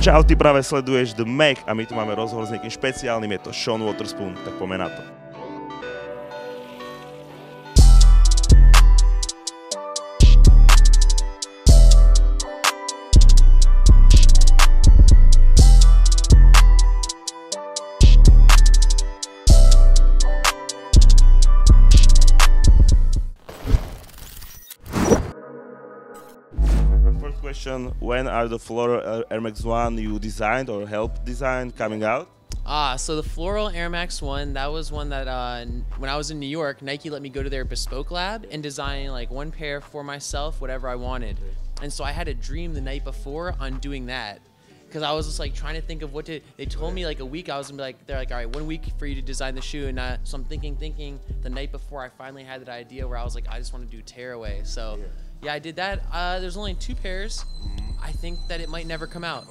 Čau, ty práve sleduješ The Mac a my tu máme rozhovor s niekým špeciálnym, je to Sean Wotherspoon, tak poďme na to. When are the floral Air Max 1 you designed or helped design coming out? So the floral Air Max 1, that was one that when I was in New York, Nike let me go to their bespoke lab and design like one pair for myself, whatever I wanted. And so I had a dream the night before on doing that. Because I was just like trying to think of what to, they told me like a week, I was gonna be like, they're like, all right, 1 week for you to design the shoe. And so I'm thinking the night before I finally had that idea where I was like, I just want to do tearaway. So yeah, I did that. There's only 2 pairs. I think that it might never come out.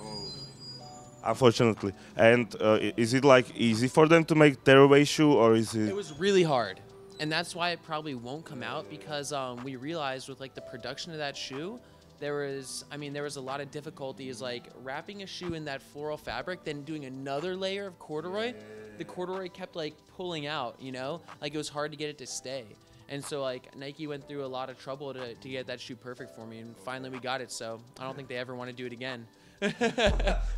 Unfortunately. And is it like easy for them to make tearaway shoe, or is it? It was really hard. And that's why it probably won't come out, because we realized with like the production of that shoe, there was a lot of difficulties like wrapping a shoe in that floral fabric, then doing another layer of corduroy. The corduroy kept like pulling out, you know, like it was hard to get it to stay. And so like Nike went through a lot of trouble to get that shoe perfect for me, and finally we got it. So I don't think they ever want to do it again.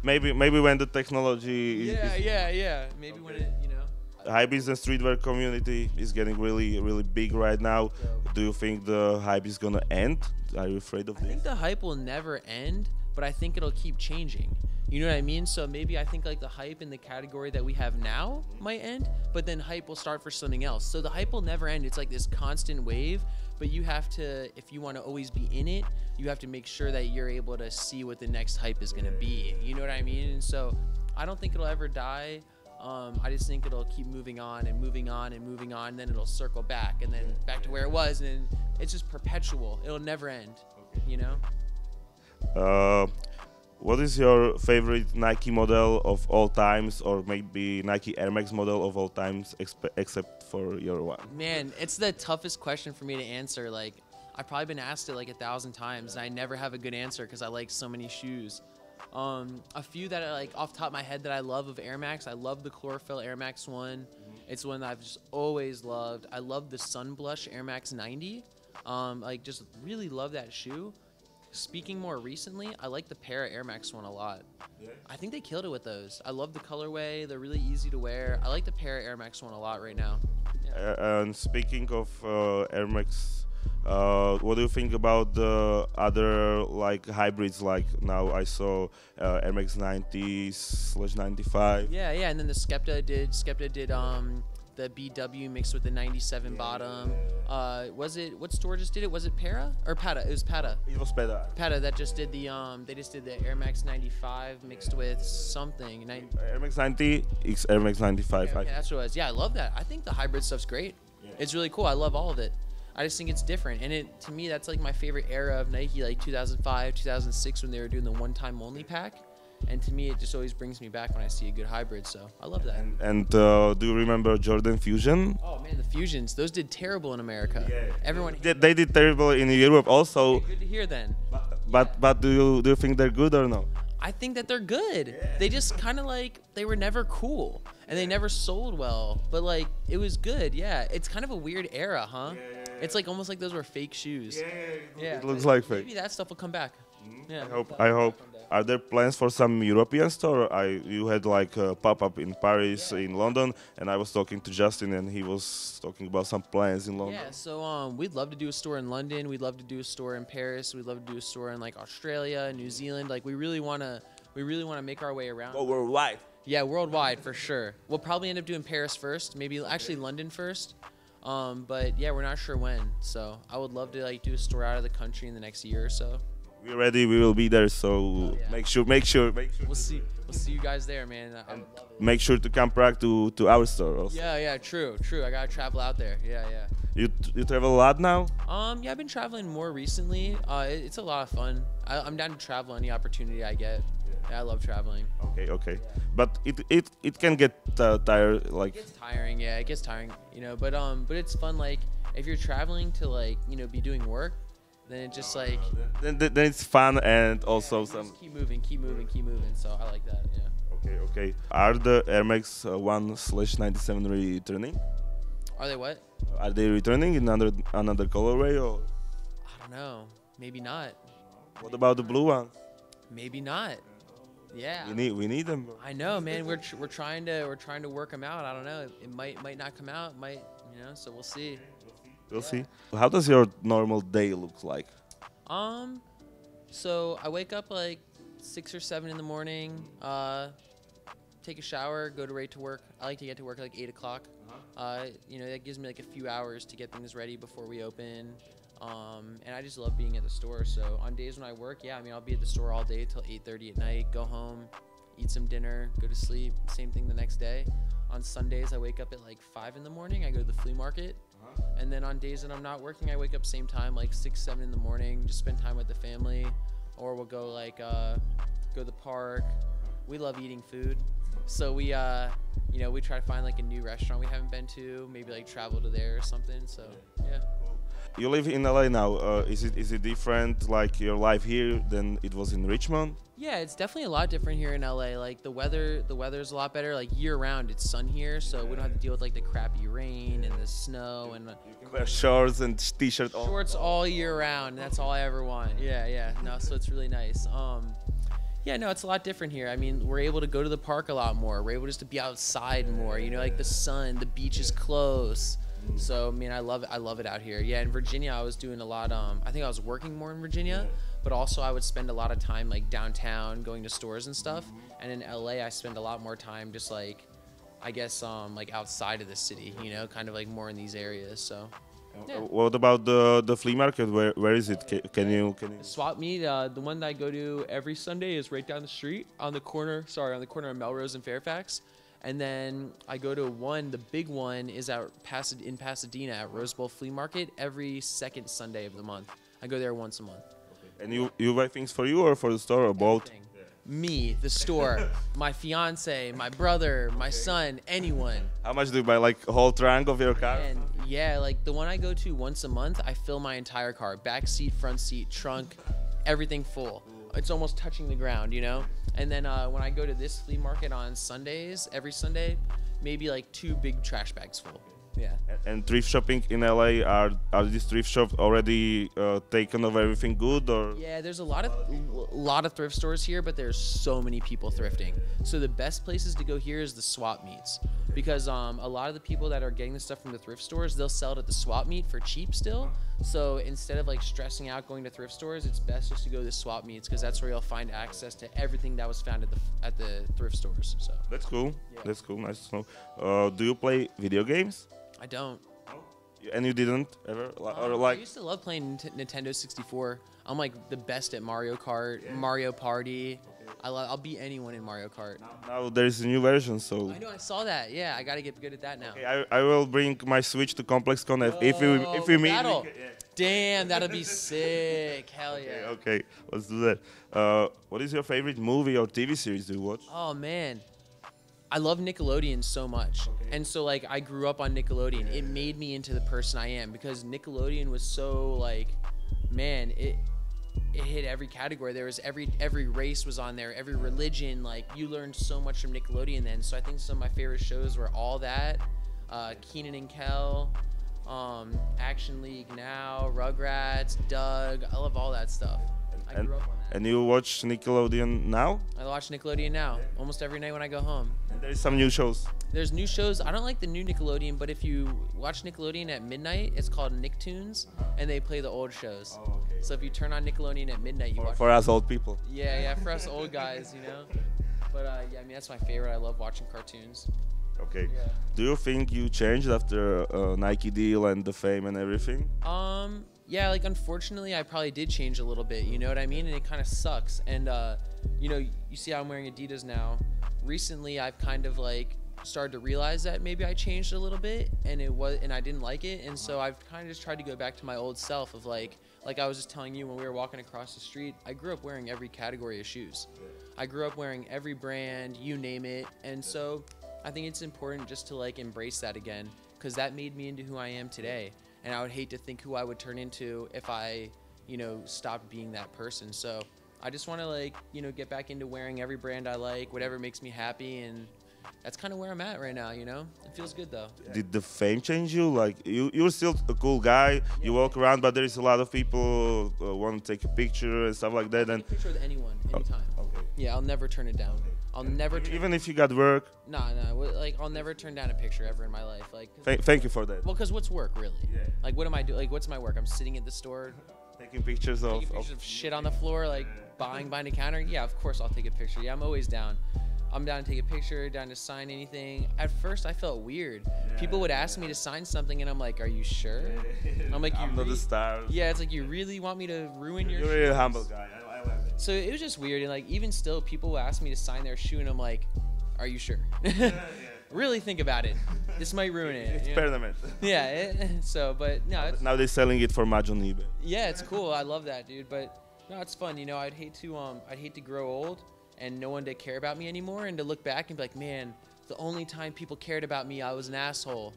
maybe when the technology yeah maybe when it, you know. High business streetwear community is getting really big right now. Do you think the hype is gonna end? Are you afraid of this? I think the hype will never end, but I think it'll keep changing. You know what I mean? So maybe I think like the hype in the category that we have now might end, but then hype will start for something else. So the hype will never end. It's like this constant wave, but you have to, if you want to always be in it, you have to make sure that you're able to see what the next hype is going to be. You know what I mean? And so I don't think it'll ever die. I just think it'll keep moving on and moving on and moving on, and then it'll circle back and then back to where it was, and it's just perpetual. It'll never end, you know? What is your favorite Nike model of all times, or maybe Nike Air Max model of all times, except for your one? Man, it's the toughest question for me to answer. Like, I've probably been asked it like 1,000 times, and I never have a good answer because I like so many shoes. A few that I like off the top of my head that I love of Air Max, I love the Chlorophyll Air Max 1. It's one that I've just always loved. I love the Sun Blush Air Max 90. Like, just really love that shoe. Speaking more recently, I like the Para Air Max 1 a lot. Yeah. I think they killed it with those. I love the colorway. They're really easy to wear. I like the Para Air Max 1 a lot right now. Yeah. And speaking of Air Max, what do you think about the other like hybrids? Like now I saw Air Max 90/95. Yeah, and then the Skepta did the BW mixed with the 97 bottom. Was it, what store just did it? Was it Para or Pata? It was Pata. It was Pata. Pata that just did the they just did the Air Max 95 mixed with something. Air Max 90 x Air Max 95. Okay, that's what it was. Yeah, I love that. I think the hybrid stuff's great. Yeah. It's really cool. I love all of it. I just think it's different, and it, to me, that's like my favorite era of Nike, like 2005, 2006, when they were doing the one-time only pack. And to me, it just always brings me back when I see a good hybrid, so I love that. And do you remember Jordan Fusion? Oh man, the Fusions, those did terrible in America. Yeah. Everyone. They did terrible in Europe also. Okay, good to hear then. But do you think they're good or no? I think that they're good. Yeah. They just kind of like, they were never cool, and they never sold well, but like, it was good, yeah. It's kind of a weird era, huh? Yeah. It's like almost like those were fake shoes. Yeah. It looks like fake. Maybe that stuff will come back. Yeah. I hope. Are there plans for some European store? You had like a pop-up in Paris, in London, and I was talking to Justin, and he was talking about some plans in London. Yeah, so we'd love to do a store in London. We'd love to do a store in Paris. We'd love to do a store in like Australia, New Zealand. Like we really wanna make our way around. Oh, worldwide. Yeah, worldwide for sure. We'll probably end up doing Paris first, maybe actually London first. But yeah, we're not sure when. So I would love to like do a store out of the country in the next year or so. We're ready. We will be there. So make sure. We'll see you guys there, man. And make sure to come back to our store also. Yeah. True. I gotta travel out there. Yeah. You travel a lot now? Yeah, I've been traveling more recently. It's a lot of fun. I'm down to travel any opportunity I get. Yeah, I love traveling. Okay. Yeah. But it can get tired. Like. It gets tiring. Yeah, it gets tiring. You know, but it's fun. Like if you're traveling to like be doing work. then it just like Then it's fun and also you some. just keep moving, keep moving, keep moving. So I like that. Yeah. Okay, okay. Are the Air Max 1/97 returning? Are they what? Are they returning in another colorway or I don't know. Maybe not. what about the blue ones? Maybe not. Yeah. We need them. I know, man. We're trying to work them out. I don't know. It might not come out. Might So we'll see. We'll see. How does your normal day look like? So I wake up like 6 or 7 in the morning. Take a shower, go right to work. I like to get to work like 8 o'clock. That gives me like a few hours to get things ready before we open. And I just love being at the store. So on days when I work, I'll be at the store all day till 8:30 at night. Go home, eat some dinner, go to sleep. Same thing the next day. On Sundays, I wake up at like 5 in the morning. I go to the flea market. And then on days that I'm not working, I wake up same time, like 6, 7 in the morning, just spend time with the family. Or we'll go go to the park. We love eating food. So we try to find like a new restaurant we haven't been to, maybe like travel to there or something. So, yeah. You live in LA now. Is it different, like your life here, than it was in Richmond? Yeah, it's definitely a lot different here in LA. Like the weather's a lot better. Like year round, it's sun here, so we don't have to deal with like the crappy rain and the snow and You can wear shorts and t-shirt. shorts all year round. That's all I ever want. Yeah. No, so it's really nice. It's a lot different here. I mean, we're able to go to the park a lot more. We're able just to be outside more. Like the sun, the beach is close. So, I mean, I love it out here. Yeah, in Virginia, I was doing a lot. I think I was working more in Virginia, but also I would spend a lot of time like downtown, going to stores and stuff. And in LA, I spend a lot more time just like, I guess, like outside of the city. Kind of like more in these areas. So. Yeah. What about the flea market? Where is it? Can you? Swap meet. The one that I go to every Sunday is right down the street on the corner of Melrose and Fairfax. And then I go to the big one is in Pasadena at Rose Bowl Flea Market every second Sunday of the month. I go there once a month. And you buy things for you or for the store or both? Everything. Me, the store, my fiance, my brother, my son, anyone. How much do you buy? Like a whole trunk of your car? And yeah, like the one I go to once a month, I fill my entire car, back seat, front seat, trunk, everything full. It's almost touching the ground, And then when I go to this flea market on Sundays, every Sunday, maybe like 2 big trash bags full. Yeah. And thrift shopping in LA, are these thrift shops already taken of everything good or? Yeah, there's a lot of thrift stores here, but there's so many people thrifting. So the best places to go here is the swap meets, because a lot of the people that are getting the stuff from the thrift stores, they'll sell it at the swap meet for cheap still. So instead of like stressing out going to thrift stores, it's best just to go to the swap meets, because that's where you'll find access to everything that was found at the thrift stores. So that's cool. Yeah. That's cool. Nice to know. Do you play video games? I don't. And you didn't ever? I used to love playing Nintendo 64. I'm like the best at Mario Kart, Mario Party. I'll beat anyone in Mario Kart. Now there's a new version, so. I know, I saw that. Yeah, I gotta get good at that now. Okay, I will bring my Switch to ComplexCon if we meet. Damn, that'll be sick. Hell yeah. Okay, let's do that. What is your favorite movie or TV series do you watch? Oh man, I love Nickelodeon so much. And so like I grew up on Nickelodeon. It made me into the person I am, because Nickelodeon was so like, man, it hit every category. There was every race was on there, every religion. Like you learned so much from Nickelodeon then. So I think some of my favorite shows were all that, Kenan and Kel, Action League Now, Rugrats, Doug. I love all that stuff. I grew up on that. And you watch Nickelodeon now? I watch Nickelodeon now almost every night when I go home. And there's some new shows. There's new shows. I don't like the new Nickelodeon, but if you watch Nickelodeon at midnight, it's called Nicktoons, and they play the old shows. Oh, okay. So if you turn on Nickelodeon at midnight, you watch. For us old people. Yeah, for us old guys, But yeah, I mean that's my favorite. I love watching cartoons. Okay. Yeah. Do you think you changed after Nike deal and the fame and everything? Yeah, like unfortunately I probably did change a little bit, you know what I mean? And it kind of sucks. And you see how I'm wearing Adidas now. Recently I've kind of like started to realize that maybe I changed a little bit and I didn't like it. And so I've kind of just tried to go back to my old self of like I was just telling you when we were walking across the street, I grew up wearing every category of shoes. I grew up wearing every brand, you name it. And so I think it's important just to like embrace that again, because that made me into who I am today. And I would hate to think who I would turn into if I, you know, stopped being that person. So I just want to like, you know, get back into wearing every brand I like, whatever makes me happy, and that's kind of where I'm at right now, you know? It feels good though. Did the fame change you? Like you're still a cool guy. You walk around, but there is a lot of people want to take a picture and stuff like that. Take a picture with anyone, anytime. Okay. Yeah, I'll never turn it down. I'll never. Even if you got work. Nah. Like I'll never turn down a picture ever in my life. Like. Thank you for that. Well, because what's work really? Yeah. Like what am I doing? Like what's my work? I'm sitting at the store. Taking pictures of Shit on the floor, like buying behind a counter. Yeah, of course I'll take a picture. Yeah, I'm always down. I'm down to take a picture, down to sign anything. At first, I felt weird. People would ask me to sign something, and I'm like, "Are you sure?" I'm like, I'm not the star. Yeah, it's like you really want me to ruin your. You're a really humble guy. I like that. So it was just weird, and like even still, people will ask me to sign their shoe, and I'm like, "Are you sure?" Really think about it. This might ruin it. It's permanent. Yeah. But no. Now they're selling it for much on eBay. Yeah, it's cool. I love that, dude. But no, it's fun. You know, I'd hate to grow old and no one to care about me anymore, and to look back and be like, man, the only time people cared about me, I was an asshole.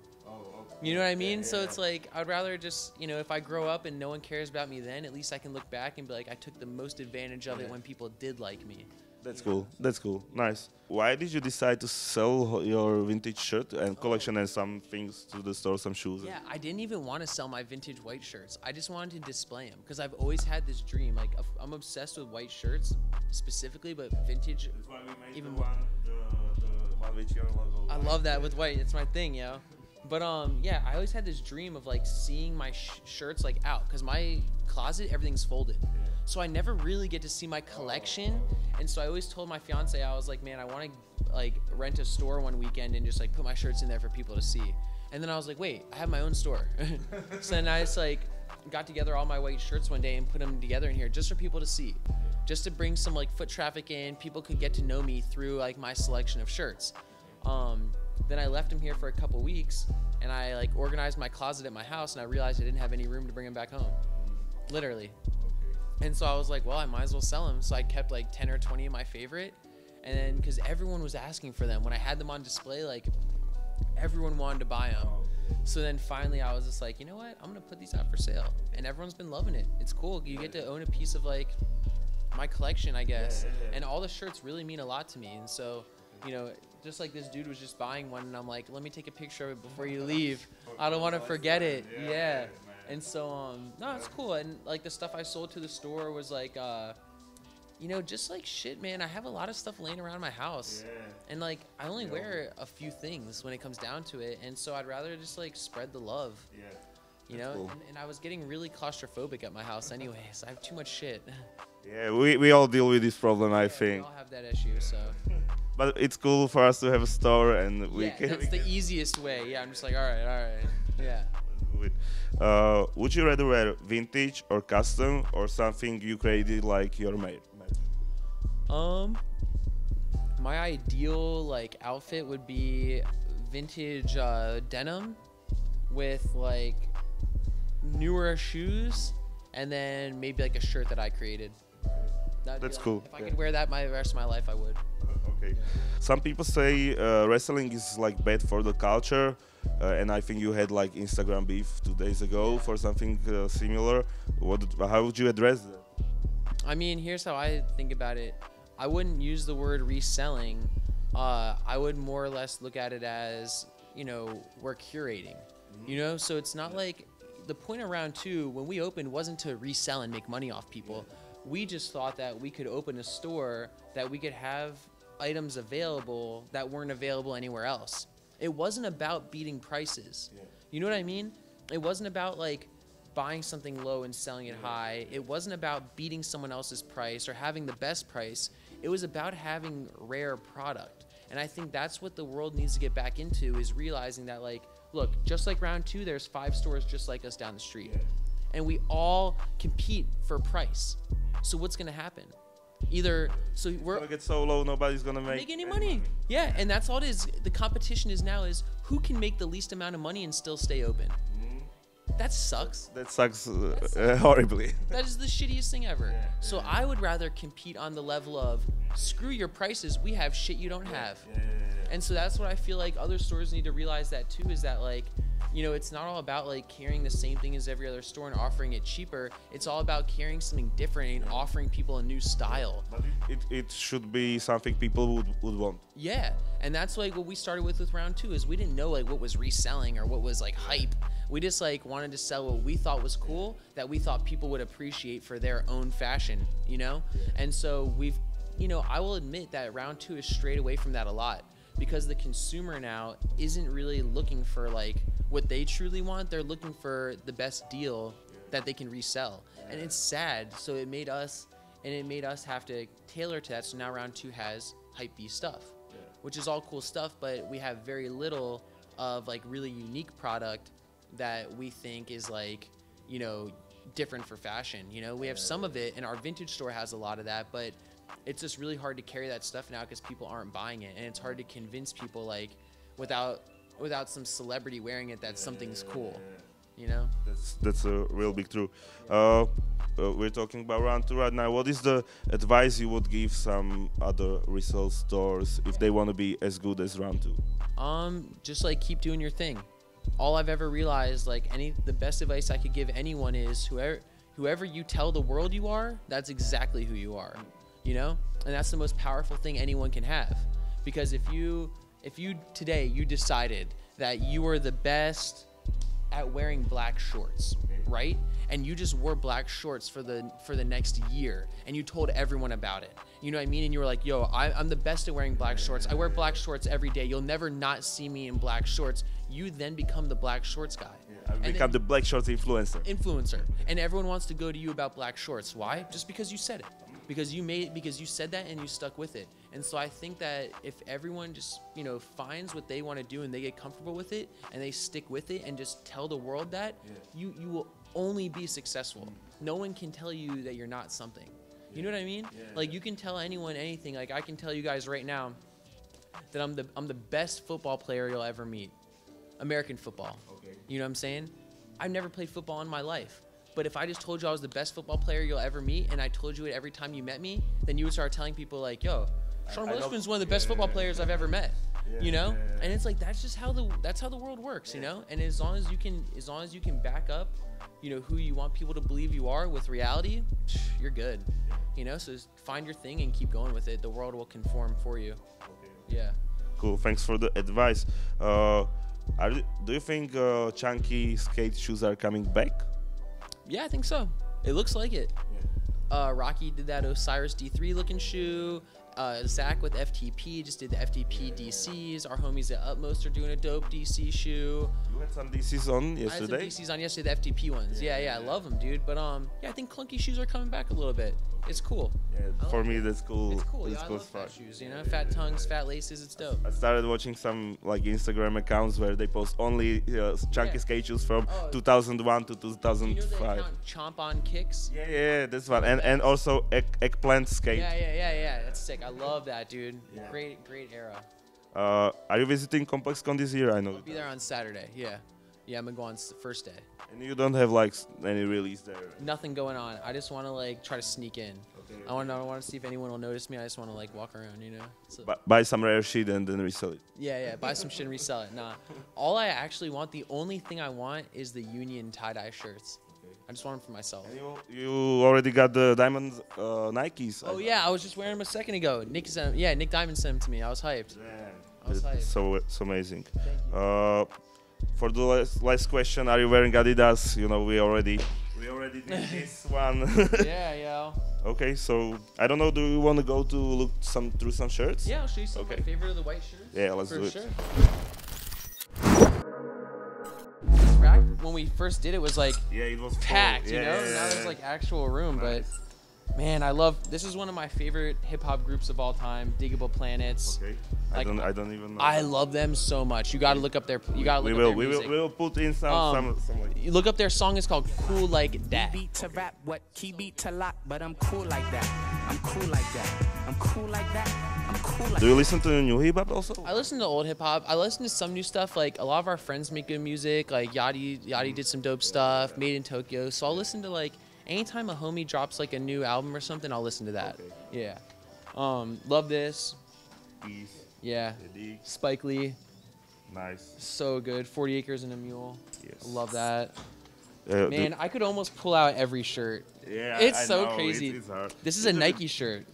You know what I mean? So it's like, I'd rather just, you know, if I grow up and no one cares about me then, at least I can look back and be like, I took the most advantage of it when people did like me. That's cool. That's cool. Nice. Why did you decide to sell your vintage shirt and collection and some things to the store, some shoes? Yeah, I didn't even want to sell my vintage white shirts. I just wanted to display them because I've always had this dream. Like, I'm obsessed with white shirts specifically, but vintage. That's why we made even the one with your logo. I love that with white. It's my thing, yo. But yeah, I always had this dream of like seeing my shirts like out, because my closet, everything's folded. So I never really get to see my collection. And so I always told my fiance, I was like, man, I want to like rent a store one weekend and just like put my shirts in there for people to see. And then I was like, wait, I have my own store. So then I just like got together all my white shirts one day and put them together in here just for people to see, just to bring some like foot traffic in. People could get to know me through like my selection of shirts. Then I left them here for a couple weeks, and I like organized my closet at my house, and I realized I didn't have any room to bring them back home, literally. And so I was like, well, I might as well sell them. So I kept like 10 or 20 of my favorite, and then because everyone was asking for them when I had them on display, like everyone wanted to buy them. So then finally I was just like, you know what, I'm gonna put these out for sale, and everyone's been loving it. It's cool. You get to own a piece of like my collection, I guess. And all the shirts really mean a lot to me. And so, you know, just like this dude was just buying one, and I'm like, let me take a picture of it before you leave. I don't want to forget it. Yeah. And so, no, it's cool. And like the stuff I sold to the store was like, you know, just like shit, man. I have a lot of stuff laying around my house. And like, I only wear a few things when it comes down to it. And so I'd rather just like spread the love. You know, cool. And I was getting really claustrophobic at my house anyways. I have too much shit. Yeah, we all deal with this problem, I We think. all have that issue, so. But it's cool for us to have a store, and we can. That's the easiest way. Yeah, I'm just like, all right. Yeah. Would you rather wear vintage or custom, or something you created like your made? My ideal like outfit would be vintage denim with like newer shoes, and then maybe like a shirt that I created. That's cool. If I could wear that the rest of my life, I would. Okay. Some people say wrestling is like bad for the culture, and I think you had like Instagram beef 2 days ago for something similar. How would you address that? I mean, here's how I think about it. I wouldn't use the word reselling. I would more or less look at it as, you know, we're curating. You know, so it's not like the point of round 2 when we opened wasn't to resell and make money off people. We just thought that we could open a store that we could have items available that weren't available anywhere else. It wasn't about beating prices. You know what I mean? It wasn't about like buying something low and selling it high. It wasn't about beating someone else's price or having the best price. It was about having rare product. And I think that's what the world needs to get back into, is realizing that like, look, just like round 2, there's 5 stores just like us down the street. And we all compete for price. So what's going to happen? We're gonna get so low, nobody's gonna make any money. Yeah, and that's all it is. The competition is now is who can make the least amount of money and still stay open. That sucks. That sucks horribly. That is the shittiest thing ever. So I would rather compete on the level of screw your prices. We have shit you don't have. And so that's what I feel like other stores need to realize that too, is that like you know, it's not all about like carrying the same thing as every other store and offering it cheaper. It's all about carrying something different and offering people a new style. But it should be something people would want. Yeah, and that's like what we started with round 2 is we didn't know like what was reselling or what was like hype. We just like wanted to sell what we thought was cool that we thought people would appreciate for their own fashion, you know? And so we've, you know, I will admit that round 2 is strayed away from that a lot because the consumer now isn't really looking for like what they truly want. They're looking for the best deal that they can resell. And it's sad. So it made us have to tailor to that. So now round 2 has hype beast stuff, which is all cool stuff, but we have very little of like really unique product that we think is like, you know, different for fashion. You know, we have some of it and our vintage store has a lot of that, but it's just really hard to carry that stuff now because people aren't buying it. And it's hard to convince people like without some celebrity wearing it that something's cool, you know? That's a real big truth. We're talking about round 2 right now. What is the advice you would give some other resale stores if they want to be as good as round 2? Just like keep doing your thing. All I've ever realized, like the best advice I could give anyone is whoever you tell the world you are, that's exactly who you are, you know? And that's the most powerful thing anyone can have. Because if you today you decided that you were the best at wearing black shorts, right? And you just wore black shorts for the next year and you told everyone about it. You know what I mean? And you were like, yo, I'm the best at wearing black shorts. I wear black shorts every day. You'll never not see me in black shorts. You then become the black shorts guy. I've become the black shorts influencer. And everyone wants to go to you about black shorts. Why? Just because you said it. Because you said that and you stuck with it. And so I think that if everyone just, you know, finds what they want to do and they get comfortable with it and they stick with it and just tell the world that, you will only be successful. No one can tell you that you're not something. You know what I mean? Like you can tell anyone anything. Like I can tell you guys right now that I'm the best football player you'll ever meet. American football. Okay. You know what I'm saying? I've never played football in my life. But if I just told you I was the best football player you'll ever meet and I told you it every time you met me, then you would start telling people like, yo, Sean Wotherspoon's one of the best football players I've ever met. You know? And it's like that's how the world works, you know? And as long as you can back up, you know, who you want people to believe you are with reality, you're good. You know, so just find your thing and keep going with it. The world will conform for you. Yeah. Cool. Thanks for the advice. Do you think chunky skate shoes are coming back? Yeah, I think so. It looks like it. Rocky did that Osiris D3 looking shoe. Zach with FTP just did the FTP DCs. Our homies at Utmost are doing a dope DC shoe. You had some DCs on yesterday? I had some DCs on yesterday, the FTP ones. Yeah, I love them, dude. But yeah, I think clunky shoes are coming back a little bit. It's cool. Yeah, for me, that's cool. It's cool. Yeah, I love fat shoes, you know? Fat tongues, fat laces, it's dope. I started watching some like Instagram accounts where they post only chunky skate shoes from 2001 to 2005. You know the account Chomp on Kicks? Yeah, this one. And also Eggplant Skate. Yeah. That's sick. I love that, dude. Great era. Are you visiting ComplexCon this year? I know. I'll be there on Saturday. Yeah, I'm gonna go on the first day. And you don't have like any release there? Right? Nothing going on. I just want to like try to sneak in. Okay. I want to see if anyone will notice me. I just want to like walk around, you know. So, buy some rare shit and then resell it. Yeah. Buy some shit and resell it. Nah. All I actually want, the only thing I want is the Union tie-dye shirts. Okay. I just want them for myself. And you already got the diamond Nikes. Oh yeah, I was just wearing them a second ago. Nick Diamond sent them to me. I was hyped. Yeah. So amazing. Thank you. For the last question, are you wearing Adidas? You know, we already did this one. Yeah. Okay, so I don't know. Do you want to go to look through some shirts? Yeah, I'll show you some of my favorite of the white shirts. Yeah, let's do it. Sure. When we first did it was like it was packed, full. you know. Now there's like actual room, but. Man, this is one of my favorite hip hop groups of all time, Diggable Planets. Okay. Like, I don't even know. I love them so much. You got to look up their We will put in some like, you look up their song, it's called Cool Like That. Beat to rap, what key beat to lock, but I'm cool like that. I'm cool like that. I'm cool like that. I'm cool like that. Do you listen to new hip hop also? I listen to old hip hop. I listen to some new stuff. Like a lot of our friends make good music. Like Yachty did some dope stuff, Made in Tokyo. So I'll listen to like anytime a homie drops like a new album or something, I'll listen to that. Okay. Yeah. Love This. Peace. Yeah. Spike Lee. Nice. So good. 40 Acres and a Mule. Yes. Love that. Man, I could almost pull out every shirt. Yeah, It's I so know, crazy. It's hard. This is a Nike shirt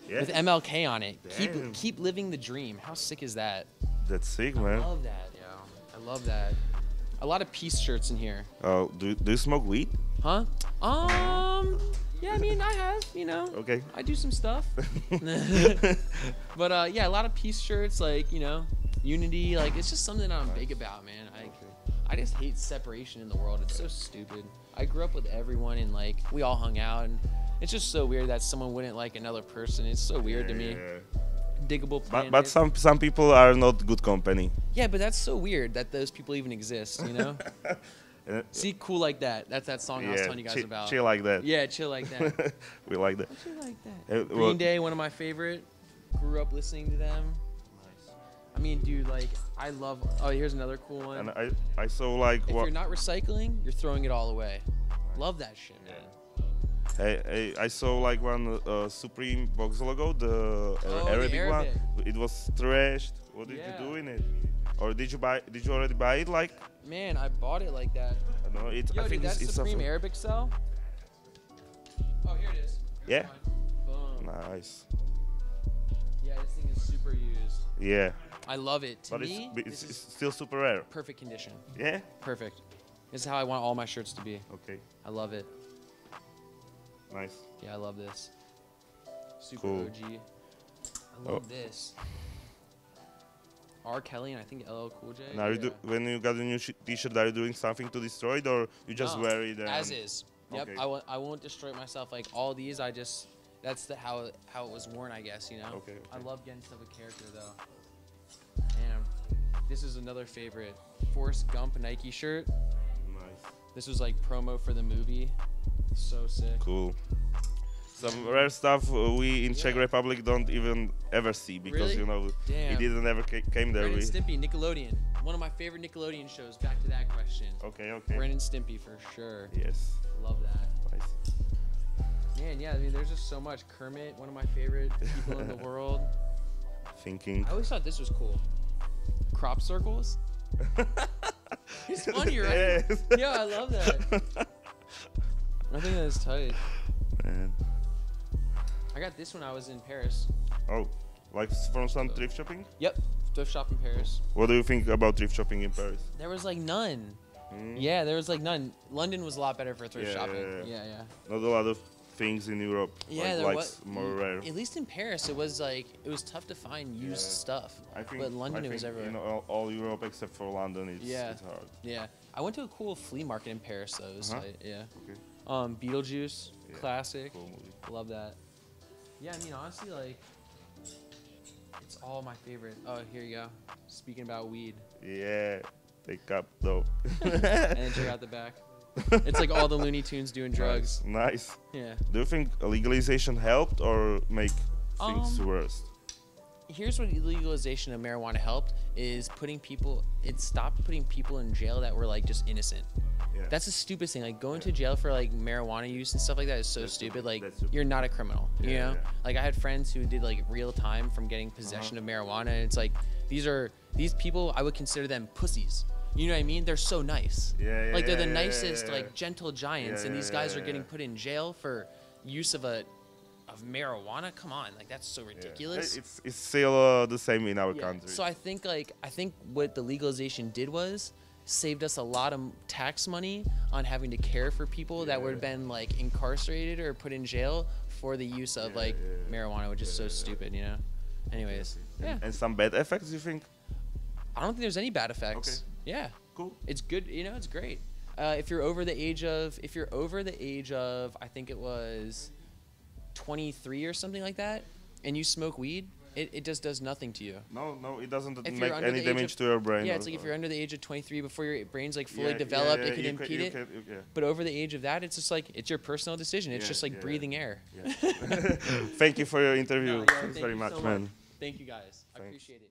Yeah? with MLK on it. Damn. Keep living the dream. How sick is that? That's sick, I man. love that, yo. I love that. A lot of peace shirts in here. Oh, do you smoke weed? Huh? Yeah, I mean, I have, you know. Okay. I do some stuff. But yeah, a lot of peace shirts, like, you know, unity. Like, it's just something I'm big about, man. I just hate separation in the world. It's so stupid. I grew up with everyone and, like, we all hung out. And it's just so weird that someone wouldn't like another person. It's so weird to me. Diggable planet. But some people are not good company. Yeah, but that's so weird that those people even exist, you know? See, Cool Like That. That's that song I was telling you guys about. Chill like that. Yeah, Chill Like That. We like that. Chill Like That. Well, Green Day, one of my favorite. Grew up listening to them. I mean, dude, like, I love... Oh, here's another cool one. and I saw like If what you're not recycling, you're throwing it all away. Love that shit, man. I saw like one Supreme box logo, the Arabic one. It was trashed. What did you do in it? Or did you already buy it? Like, man, I bought it like that. I know it. Yo, I think dude, that's it's Supreme something. Arabic cell. Oh, here it is. Yeah. Boom. Nice. Yeah, this thing is super used. Yeah. I love it. To But me, it's this is still super rare. perfect condition. Yeah. Perfect. This is how I want all my shirts to be. Okay. I love it. Nice. Yeah, I love this. Super Cool. OG. I love this. R. Kelly and I think LL Cool J. Now, when you got a new T-shirt, are you doing something to destroy it, or you just No, wear it? as is. Yep. Okay. I won't destroy it myself. Like all these, I just how it was worn, I guess. You know. Okay. I love getting stuff with character though. And this is another favorite. Forrest Gump Nike shirt. Nice. This was like promo for the movie. So sick. Cool. Some rare stuff we in Czech Republic don't even ever see because Really? Damn. it didn't ever came there. Ren and Stimpy, Nickelodeon. One of my favorite Nickelodeon shows. Back to that question. Okay. Ren and Stimpy for sure. Yes. Love that. Nice. Man, yeah, I mean, there's just so much. Kermit, one of my favorite people in the world. Thinking. I always thought this was cool. Crop circles. It's funny, right? Yes. Yeah, I love that. I think that is tight. Man. I got this when I was in Paris. Oh, like from some thrift shopping? Yep, thrift shop in Paris. What do you think about thrift shopping in Paris? There was like none. Mm. Yeah, there was like none. London was a lot better for thrift Yeah, shopping. yeah. Yeah. Not a lot of things in Europe. Yeah, there like was more rare. At least in Paris, it was tough to find used stuff. I think, but London, it was everywhere. In all Europe except for London, it's hard. Yeah, I went to a cool flea market in Paris though. It was yeah. Okay. Beetlejuice, classic. Cool movie. Love that. Yeah, I mean honestly, like, it's all my favorite. Oh, here you go. Speaking about weed. Yeah, take up though. And then check out the back. It's like all the Looney Tunes doing drugs. Nice. Yeah. Do you think legalization helped or make things worse? Here's what legalization of marijuana helped is it stopped putting people in jail that were like just innocent. Yeah. That's the stupidest thing. Like going to jail for like marijuana use and stuff like that is so stupid. Like you're not a criminal, you know? Yeah. Like I had friends who did like real time from getting possession of marijuana, and it's like these people, I would consider them pussies. You know what I mean? They're so nice. Yeah, like they're the nicest, like gentle giants, Yeah, and these guys are yeah. getting put in jail for use of marijuana. Come on, like that's so ridiculous. It's still the same in our country. So I think what the legalization did was saved us a lot of tax money on having to care for people that would have been like incarcerated or put in jail for the use of marijuana, which is so stupid, you know. Anyways, And some bad effects, you think? I don't think there's any bad effects. Okay. Yeah. Cool. It's good, you know, it's great. If you're over the age of I think it was 23 or something like that, and you smoke weed, it just does nothing to you. No, it doesn't If make you're under any the age damage of- to your brain. Yeah, or- it's like if you're under the age of 23 before your brain's like fully Yeah, developed, yeah, it could you impede it. yeah. But over the age of that, it's just like it's your personal decision. It's just like breathing air. Yeah. Thank you for your interview. No, yeah, Thanks thank very you much, so man. Thank you guys. I Thanks. appreciate it.